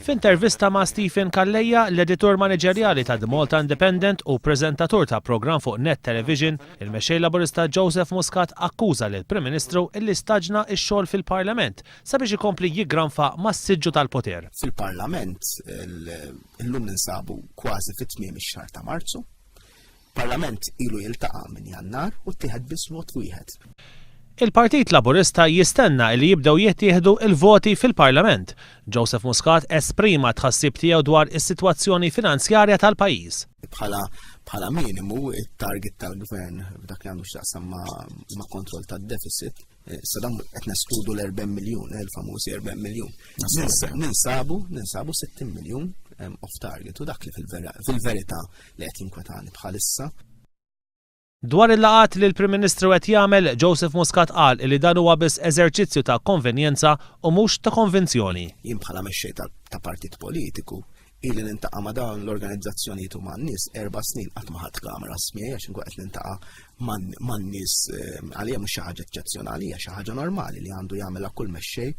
F'intervista ma' Stephen Kalleja, l-editur maniġerjali ta' The Malta Independent u preżentatur ta' programm fuq Net Television, il-mexxej Laburista Joseph Muscat akkuża lill Prim Ministru illi staġna x-xogħol fil-Parlament sabiex ikompli jiggranfa mas-siġġu tal-poter. Fil-Parlament illum ninsabu kważi fit-tmiem ix-xahar ta' Marzu. Parlament ilu jiltaqa' minn Jannar u ttieħed biss vot wieħed. Il-Partit Laburista jistenna li jibdew jittieħdu il-voti fil-Parlament. Joseph Muscat esprima tħassib tiegħu dwar is-sitwazzjoni finanzjarja tal-pajjiż. Bħala minimu it-target tal-gvern f'dak li għandu x'taqsam ma' kontroll tad-deficit, sadam qed neskludu l-40 miljun, il-famużi 40 miljun. Ninsabu 60 miljun off target u dak li fil-verità li qed jinkwetani bħalissa. Dwar il-laqat li l-Prim Ministru qed jagħmel, Joseph Muscat qal li dan huwa biss eżerċizzju ta' konvenjenza u mhux ta' konvinzjoni. Jien bħala mexxej ta' partit politiku ili nintaqa' ma' dawn l-organizzazzjonijiet u man-nies 4 snin qatt ma ħadd kamra smieja għax inkun qed nintaqa' man-nies għalija mhux xi ħaġa eċċezzjonali, hija xi ħaġa normali li għandu jagħmilha kull mexxej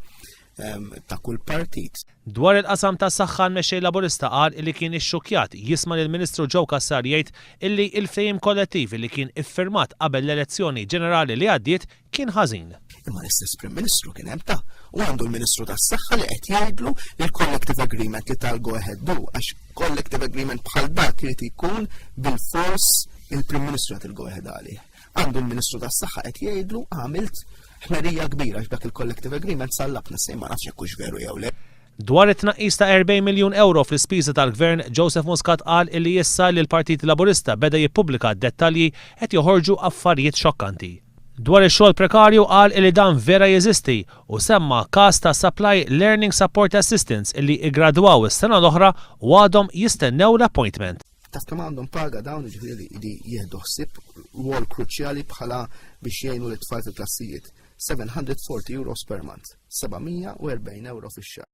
ta' kull partit. Dwar il-qasam ta' saħħa l-mexxej Laburista qal li kien ixxukkjat jisma' lill-Ministru Joe Cassar jgħid illi l-ftehim kollettiv li kien iffirmat qabel l-elezzjoni ġenerali li għaddiet kien ħażin. Imma l-istess Prim Ministru kien hemm u għandu l-Ministru tas-Saħħa li qed jgħidlu li l-collective agreement li tal-go ahead għax collective agreement bħal dak irid ikun bil-fors il-Prim Ministru qed il-go ahead għalih. Għandu l-Ministru tas-Saħħa qed jgħidlu għamilt ħmerija kbira x'dak il-collective agreement sallabna se ma nafx hekk hux veru jew le. Dwar it-tnaqqis ta' 40 miljun euro fl-ispiża tal-Gvern, Joseph Muscat qal li issa li l-Partit Laburista beda jippubblika d-dettalji qed joħorġu affarijiet xokkanti. Dwar ix-xogħol prekarju qal li dan vera jeżisti u semma każ ta' Supply Learning Support Assistants illi igradwaw is-sena l-oħra u għadhom jistennew l-appointment. Taf kemm għandhom paga dawn ġifieri li jieħdu ħsieb rwol kruċjali bħala biex jgħinu l-tfal fil-klassijiet. €740 per month, €740 fix-xahar.